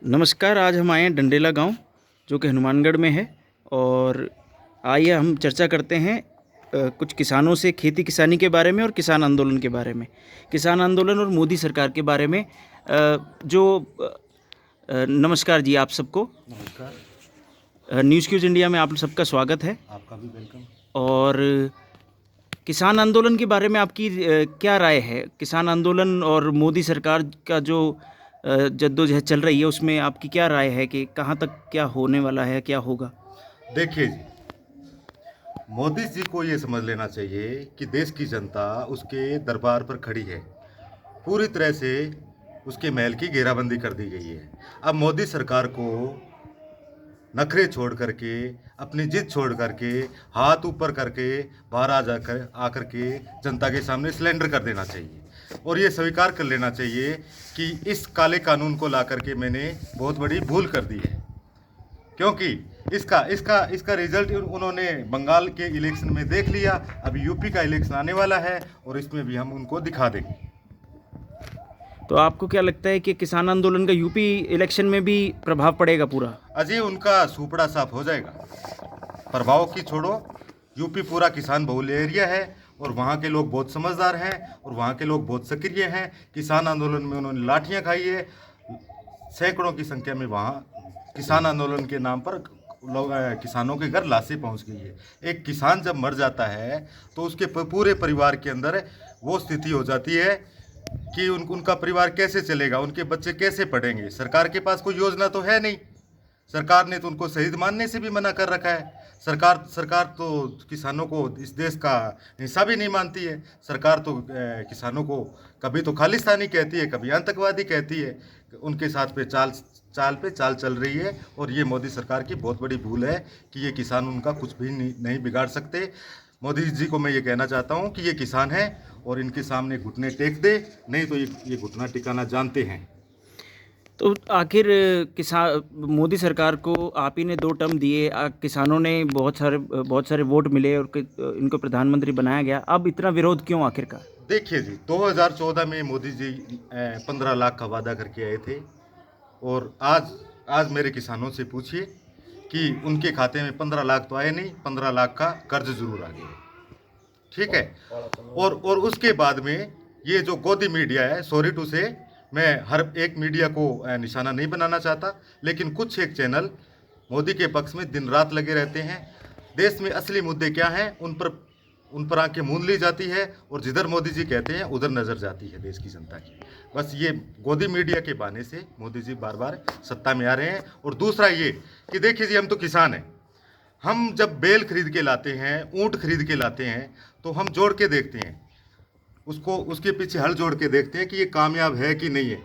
नमस्कार। आज हम आए हैं डंडेला गांव जो कि हनुमानगढ़ में है। और आइए हम चर्चा करते हैं कुछ किसानों से खेती किसानी के बारे में और किसान आंदोलन के बारे में, किसान आंदोलन और मोदी सरकार के बारे में। नमस्कार जी आप सबको। नमस्कार। न्यूज़ क्यूज इंडिया में आप सबका स्वागत है। आपका भी वेलकम। और किसान आंदोलन के बारे में आपकी क्या राय है? किसान आंदोलन और मोदी सरकार का जो जद्दोजहद चल रही है उसमें आपकी क्या राय है कि कहाँ तक क्या होने वाला है, क्या होगा? देखिए जी, मोदी जी को ये समझ लेना चाहिए कि देश की जनता उसके दरबार पर खड़ी है। पूरी तरह से उसके महल की घेराबंदी कर दी गई है। अब मोदी सरकार को नखरे छोड़ करके, अपनी जिद छोड़ करके, हाथ ऊपर करके बाहर आ जाकर आकर के जनता के सामने सिलेंडर कर देना चाहिए और ये स्वीकार कर लेना चाहिए कि इस काले कानून को ला करके मैंने बहुत बड़ी भूल कर दी है। क्योंकि इसका इसका इसका रिजल्ट उन्होंने बंगाल के इलेक्शन में देख लिया। अभी यूपी का इलेक्शन आने वाला है और इसमें भी हम उनको दिखा देंगे। तो आपको क्या लगता है कि किसान आंदोलन का यूपी इलेक्शन में भी प्रभाव पड़ेगा पूरा? अजय उनका सुपड़ा साफ हो जाएगा। प्रभाव की छोड़ो, यूपी पूरा किसान बहुल एरिया है और वहाँ के लोग बहुत समझदार हैं और वहाँ के लोग बहुत सक्रिय हैं। किसान आंदोलन में उन्होंने लाठियाँ खाई है। सैकड़ों की संख्या में वहाँ किसान आंदोलन के नाम पर लोग किसानों के घर लाशें पहुँच गई है। एक किसान जब मर जाता है तो उसके पूरे परिवार के अंदर वो स्थिति हो जाती है कि उनका परिवार कैसे चलेगा, उनके बच्चे कैसे पढ़ेंगे। सरकार के पास कोई योजना तो है नहीं। सरकार ने तो उनको शहीद मानने से भी मना कर रखा है। सरकार तो किसानों को इस देश का हिस्सा भी नहीं मानती है। सरकार तो किसानों को कभी तो खालिस्तानी कहती है, कभी आतंकवादी कहती है। उनके साथ पे चाल चल रही है और ये मोदी सरकार की बहुत बड़ी भूल है कि ये किसान उनका कुछ भी नहीं बिगाड़ सकते। मोदी जी को मैं ये कहना चाहता हूँ कि ये किसान है और इनके सामने घुटने टेक दे, नहीं तो ये घुटना टिकाना जानते हैं। तो आखिर किसान मोदी सरकार को आप ही ने 2 टर्म दिए, किसानों ने बहुत सारे वोट मिले और इनको प्रधानमंत्री बनाया गया। अब इतना विरोध क्यों आखिरकार? देखिए जी, 2014 में मोदी जी 15 लाख का वादा करके आए थे और आज मेरे किसानों से पूछिए कि उनके खाते में 15 लाख तो आए नहीं, 15 लाख का कर्ज जरूर आ गया। ठीक है। और उसके बाद में ये जो गोदी मीडिया है, सॉरी टू से, मैं हर एक मीडिया को निशाना नहीं बनाना चाहता, लेकिन कुछ एक चैनल मोदी के पक्ष में दिन रात लगे रहते हैं। देश में असली मुद्दे क्या हैं उन पर आंखें मूंद ली जाती है और जिधर मोदी जी कहते हैं उधर नजर जाती है देश की जनता की। बस ये गोदी मीडिया के बहाने से मोदी जी बार बार सत्ता में आ रहे हैं। और दूसरा ये कि देखिए जी, हम तो किसान हैं। हम जब बैल खरीद के लाते हैं, ऊँट खरीद के लाते हैं, तो हम जोड़ के देखते हैं उसके पीछे हल जोड़ के देखते हैं कि ये कामयाब है कि नहीं है।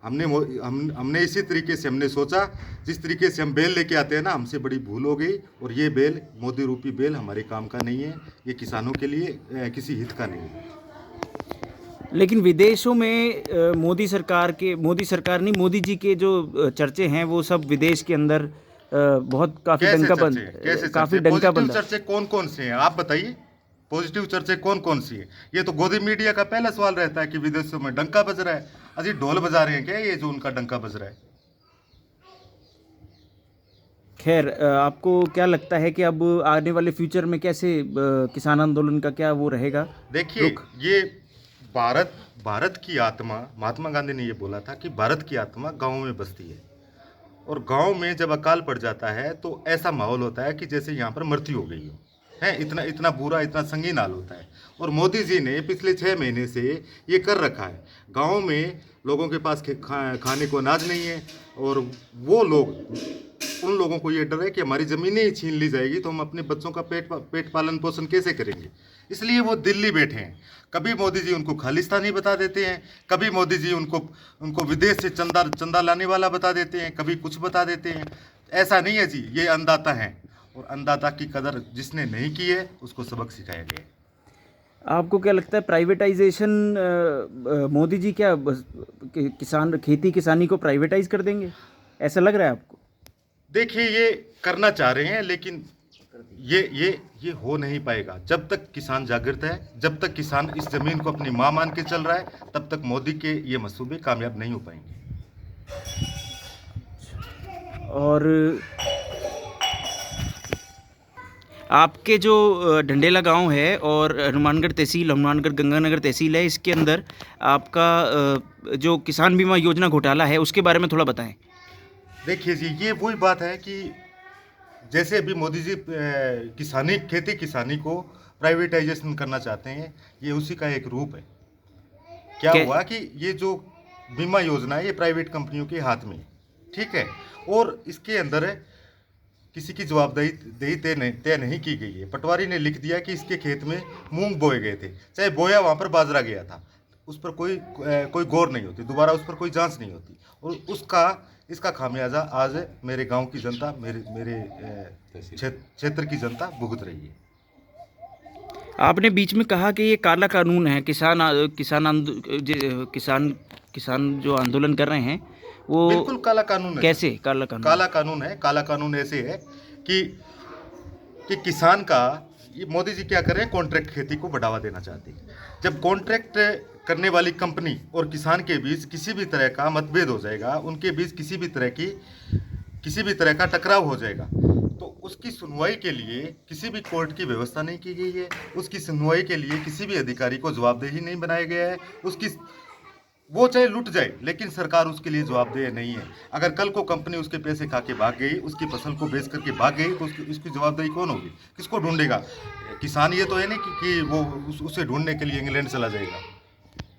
हमने इसी तरीके से हमने सोचा, जिस तरीके से हम बेल लेके आते हैं ना, हमसे बड़ी भूल हो गई। और ये बेल, मोदी रूपी बेल, हमारे काम का नहीं है। ये किसानों के लिए किसी हित का नहीं है। लेकिन विदेशों में मोदी मोदी जी के जो चर्चे हैं वो सब विदेश के अंदर बहुत काफ़ी डंका बंद। चर्चे कौन कौन से हैं आप बताइए? पॉजिटिव चर्चे कौन कौन सी है? ये तो गोदी मीडिया का पहला सवाल रहता है कि विदेशों में डंका बज रहा है। अजी ढोल बजा रहे हैं क्या ये जो उनका डंका बज रहा है? खैर, आपको क्या लगता है कि अब आने वाले फ्यूचर में कैसे किसान आंदोलन का क्या वो रहेगा? देखिए, ये भारत की आत्मा, महात्मा गांधी ने ये बोला था कि भारत की आत्मा गाँव में बसती है। और गाँव में जब अकाल पड़ जाता है तो ऐसा माहौल होता है कि जैसे यहाँ पर मृत्यु हो गई हो है। इतना बुरा, इतना संगीन हाल होता है। और मोदी जी ने पिछले 6 महीने से ये कर रखा है। गांव में लोगों के पास खाने को अनाज नहीं है और वो लोग, उन लोगों को ये डर है कि हमारी ज़मीनें ही छीन ली जाएगी तो हम अपने बच्चों का पेट पालन पोषण कैसे करेंगे। इसलिए वो दिल्ली बैठे हैं। कभी मोदी जी उनको खालिस्तानी बता देते हैं, कभी मोदी जी उनको विदेश से चंदा लाने वाला बता देते हैं, कभी कुछ बता देते हैं। ऐसा नहीं है जी, ये अन्नदाता हैं और अन्नदाता की कदर जिसने नहीं की है उसको सबक सिखाया गया है। आपको क्या लगता है प्राइवेटाइजेशन, मोदी जी क्या खेती किसानी को प्राइवेटाइज कर देंगे? ऐसा लग रहा है आपको? देखिए, ये करना चाह रहे हैं लेकिन ये हो नहीं पाएगा। जब तक किसान जागृत है, जब तक किसान इस जमीन को अपनी मां मान के चल रहा है, तब तक मोदी के ये मंसूबे कामयाब नहीं हो पाएंगे। और आपके जो डंडेला गांव है और हनुमानगढ़ तहसील, हनुमानगढ़ गंगानगर तहसील है, इसके अंदर आपका जो किसान बीमा योजना घोटाला है उसके बारे में थोड़ा बताएं। देखिए जी, ये वही बात है कि जैसे अभी मोदी जी किसानी, खेती किसानी को प्राइवेटाइजेशन करना चाहते हैं, ये उसी का एक रूप है। क्या हुआ कि ये जो बीमा योजना है ये प्राइवेट कंपनियों के हाथ में है, ठीक है, और इसके अंदर किसी की जवाबदेही तय नहीं की गई है। पटवारी ने लिख दिया कि इसके खेत में मूंग बोए गए थे, चाहे बोया वहाँ पर बाजरा गया था, उस पर कोई गौर नहीं होती, दोबारा उस पर कोई जांच नहीं होती, और इसका खामियाजा आज मेरे गांव की जनता, मेरे क्षेत्र की जनता भुगत रही है। आपने बीच में कहा कि ये काला कानून है, किसान जो आंदोलन कर रहे हैं वो बिल्कुल काला कानून है। कैसे काला कानून? काला कानून है। काला कानून ऐसे है कि किसान का, ये मोदी जी क्या कर रहे हैं, कॉन्ट्रैक्ट खेती को बढ़ावा देना चाहते हैं। जब कॉन्ट्रैक्ट करने वाली कंपनी और किसान के बीच किसी भी तरह का मतभेद हो जाएगा, उनके बीच किसी भी तरह का टकराव हो जाएगा, तो उसकी सुनवाई के लिए किसी भी कोर्ट की व्यवस्था नहीं की गई है। उसकी सुनवाई के लिए किसी भी अधिकारी को जवाबदेही नहीं बनाया गया है। वो चाहे लुट जाए, लेकिन सरकार उसके लिए जवाबदेह नहीं है। अगर कल को कंपनी उसके पैसे खा के भाग गई, उसकी फसल को बेच करके भाग गई, तो उसकी जवाबदेही कौन होगी? किसको ढूंढेगा? किसान ये तो है नहीं कि वो उसे ढूंढने के लिए इंग्लैंड चला जाएगा।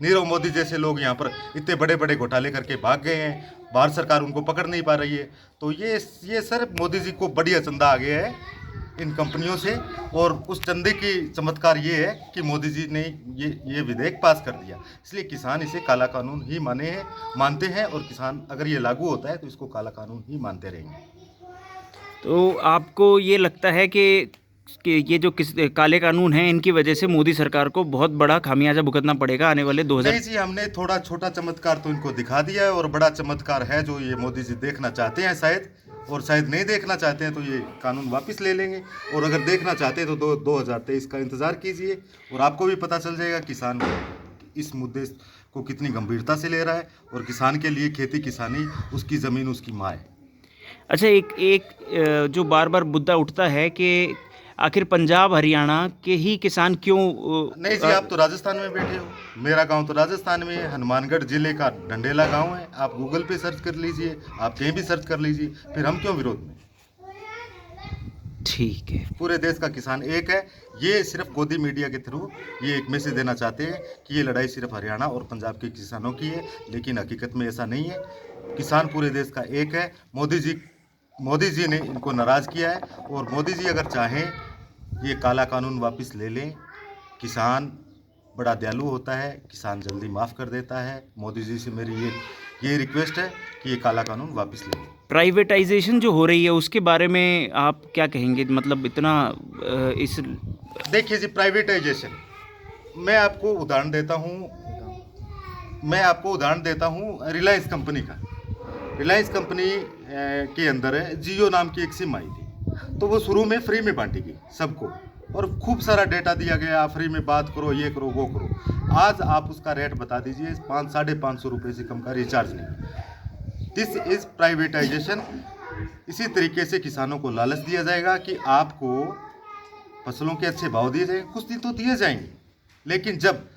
नीरव मोदी जैसे लोग यहाँ पर इतने बड़े बड़े घोटाले करके भाग गए हैं, भारत सरकार उनको पकड़ नहीं पा रही है। तो ये सर मोदी जी को बढ़िया चंदा आ गया है इन कंपनियों से, और उस चंदे की चमत्कार ये है कि मोदी जी ने ये विधेयक पास कर दिया। इसलिए किसान इसे काला कानून ही मानते हैं, और किसान अगर ये लागू होता है तो इसको काला कानून ही मानते रहेंगे। तो आपको ये लगता है कि ये जो काले कानून हैं, इनकी वजह से मोदी सरकार को बहुत बड़ा खामियाजा भुगतना पड़ेगा आने वाले 2000? नहीं जी, हमने थोड़ा छोटा चमत्कार तो इनको दिखा दिया है, और बड़ा चमत्कार है जो ये मोदी जी देखना चाहते हैं शायद, और शायद नहीं देखना चाहते हैं तो ये कानून वापस ले लेंगे, और अगर देखना चाहते हैं तो 2023 का इंतज़ार कीजिए, और आपको भी पता चल जाएगा किसान इस मुद्दे को कितनी गंभीरता से ले रहा है, और किसान के लिए खेती किसानी उसकी ज़मीन उसकी माँ है। अच्छा, एक जो बार बार मुद्दा उठता है कि आखिर पंजाब हरियाणा के ही किसान क्यों? नहीं जी, आप तो राजस्थान में बैठे हो, मेरा गांव तो राजस्थान में है, हनुमानगढ़ जिले का डंडेला गांव है। आप गूगल पे सर्च कर लीजिए, आप कहीं भी सर्च कर लीजिए, फिर हम क्यों विरोध में? ठीक है, पूरे देश का किसान एक है। ये सिर्फ गोदी मीडिया के थ्रू ये एक मैसेज देना चाहते हैं कि ये लड़ाई सिर्फ हरियाणा और पंजाब के किसानों की है, लेकिन हकीकत में ऐसा नहीं है। किसान पूरे देश का एक है। मोदी जी ने इनको नाराज़ किया है, और मोदी जी अगर चाहें ये काला कानून वापस ले लें। किसान बड़ा दयालु होता है, किसान जल्दी माफ़ कर देता है। मोदी जी से मेरी ये रिक्वेस्ट है कि ये काला कानून वापस ले लें। प्राइवेटाइजेशन जो हो रही है उसके बारे में आप क्या कहेंगे? मतलब इतना इस देखिए जी, प्राइवेटाइजेशन मैं आपको उदाहरण देता हूँ रिलायंस कंपनी का। रिलायंस कंपनी के अंदर जियो नाम की एक सिम आई थी, तो वो शुरू में फ्री में बांटी गई सबको, और खूब सारा डेटा दिया गया, फ्री में बात करो, ये करो, वो करो। आज आप उसका रेट बता दीजिए, 500-550 रुपये से कम का रिचार्ज नहीं। This is privatisation. इसी तरीके से किसानों को लालच दिया जाएगा कि आपको फसलों के अच्छे भाव दिए जाएंगे, कुछ दिन तो दिए जाएंगे, लेकिन जब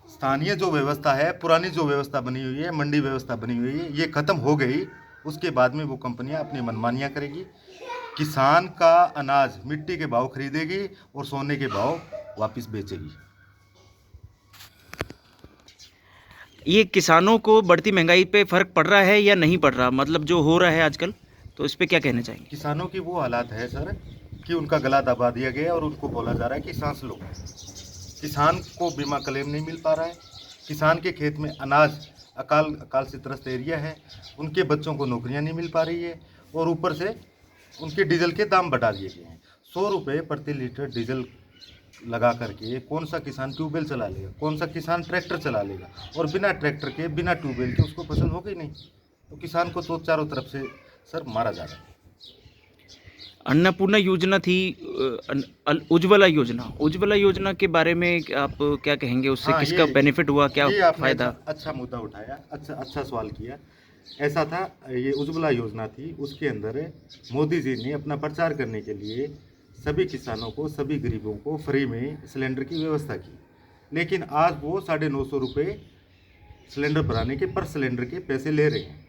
स्थानीय जो व्यवस्था है, पुरानी जो व्यवस्था बनी हुई है, मंडी व्यवस्था बनी हुई है, ये खत्म हो गई, उसके बाद में वो कंपनियां अपनी मनमानियां करेगी। किसान का अनाज मिट्टी के भाव खरीदेगी और सोने के भाव वापस बेचेगी। ये किसानों को बढ़ती महंगाई पे फर्क पड़ रहा है या नहीं पड़ रहा? मतलब जो हो रहा है आजकल, तो इस पे क्या कहना चाहेंगे? किसानों की वो हालात है सर कि उनका गला दबा दिया गया, और उनको बोला जा रहा है कि सांस लो। किसान को बीमा क्लेम नहीं मिल पा रहा है। किसान के खेत में अनाज अकाल से त्रस्त एरिया है, उनके बच्चों को नौकरियां नहीं मिल पा रही है, और ऊपर से उनके डीजल के दाम बढ़ा दिए गए हैं। 100 रुपये प्रति लीटर डीजल लगा करके कौन सा किसान ट्यूबवेल चला लेगा, कौन सा किसान ट्रैक्टर चला लेगा? और बिना ट्रैक्टर के, बिना ट्यूबवेल के उसको फसल होगी नहीं। तो किसान को तो चारों तरफ से सर मारा जा रहा है। अन्नपूर्णा योजना थी, उज्ज्वला योजना के बारे में आप क्या कहेंगे? उससे किसका बेनिफिट हुआ, क्या ये आपने फायदा? अच्छा मुद्दा उठाया, अच्छा सवाल किया। ऐसा था, ये उज्ज्वला योजना थी, उसके अंदर मोदी जी ने अपना प्रचार करने के लिए सभी किसानों को, सभी गरीबों को फ्री में सिलेंडर की व्यवस्था की। लेकिन आज वो 950 रुपये सिलेंडर भराने के पर सिलेंडर के पैसे ले रहे हैं।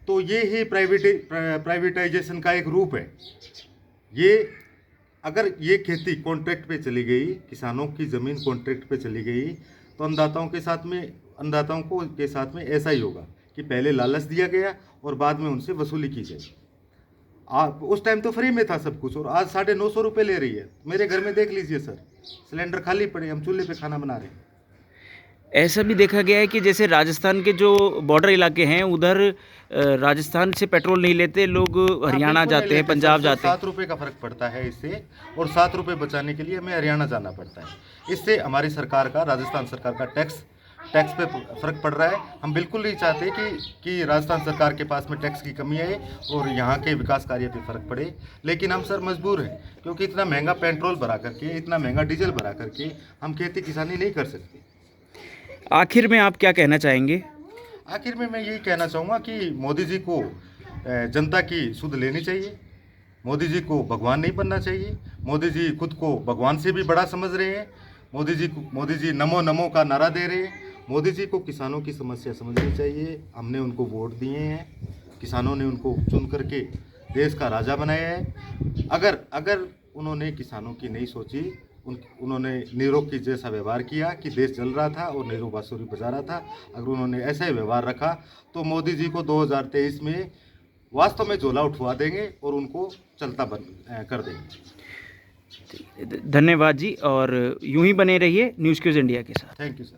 तो ये ही प्राइवेटाइजेशन का एक रूप है। ये अगर ये खेती कॉन्ट्रैक्ट पे चली गई, किसानों की ज़मीन कॉन्ट्रैक्ट पे चली गई, तो अन्नदाताओं के साथ में ऐसा ही होगा कि पहले लालच दिया गया और बाद में उनसे वसूली की जाए। उस टाइम तो फ्री में था सब कुछ, और आज 950 रुपये ले रही है। मेरे घर में देख लीजिए सर, सिलेंडर खाली पड़े, हम चूल्हे पे खाना बना रहे हैं। ऐसा भी देखा गया है कि जैसे राजस्थान के जो बॉर्डर इलाके हैं उधर राजस्थान से पेट्रोल नहीं लेते लोग, हरियाणा जाते हैं, पंजाब जाते हैं। 7 रुपये का फ़र्क पड़ता है इससे, और 7 रुपये बचाने के लिए हमें हरियाणा जाना पड़ता है। इससे हमारी सरकार का, राजस्थान सरकार का टैक्स पे फ़र्क पड़ रहा है। हम बिल्कुल नहीं चाहते कि राजस्थान सरकार के पास में टैक्स की कमी आए और यहाँ के विकास कार्य पे फ़र्क पड़े। लेकिन हम सर मजबूर हैं, क्योंकि इतना महंगा पेट्रोल भरा करके, इतना महंगा डीजल भरा करके हम खेती किसानी नहीं कर सकते। आखिर में आप क्या कहना चाहेंगे? आखिर में मैं यही कहना चाहूँगा कि मोदी जी को जनता की सुध लेनी चाहिए। मोदी जी को भगवान नहीं बनना चाहिए। मोदी जी खुद को भगवान से भी बड़ा समझ रहे हैं। मोदी जी नमो नमो का नारा दे रहे हैं। मोदी जी को किसानों की समस्या समझनी चाहिए। हमने उनको वोट दिए हैं, किसानों ने उनको चुन करके देश का राजा बनाया है। अगर उन्होंने किसानों की नहीं सोची, उन्होंने नीरो की जैसा व्यवहार किया कि देश जल रहा था और नीरो बांसुरी बजा रहा था, अगर उन्होंने ऐसा ही व्यवहार रखा तो मोदी जी को 2023 में वास्तव में झोला उठवा देंगे और उनको चलता बंद कर देंगे। धन्यवाद जी, और यूं ही बने रहिए न्यूज़ क्यूज़ इंडिया के साथ। Thank you sir.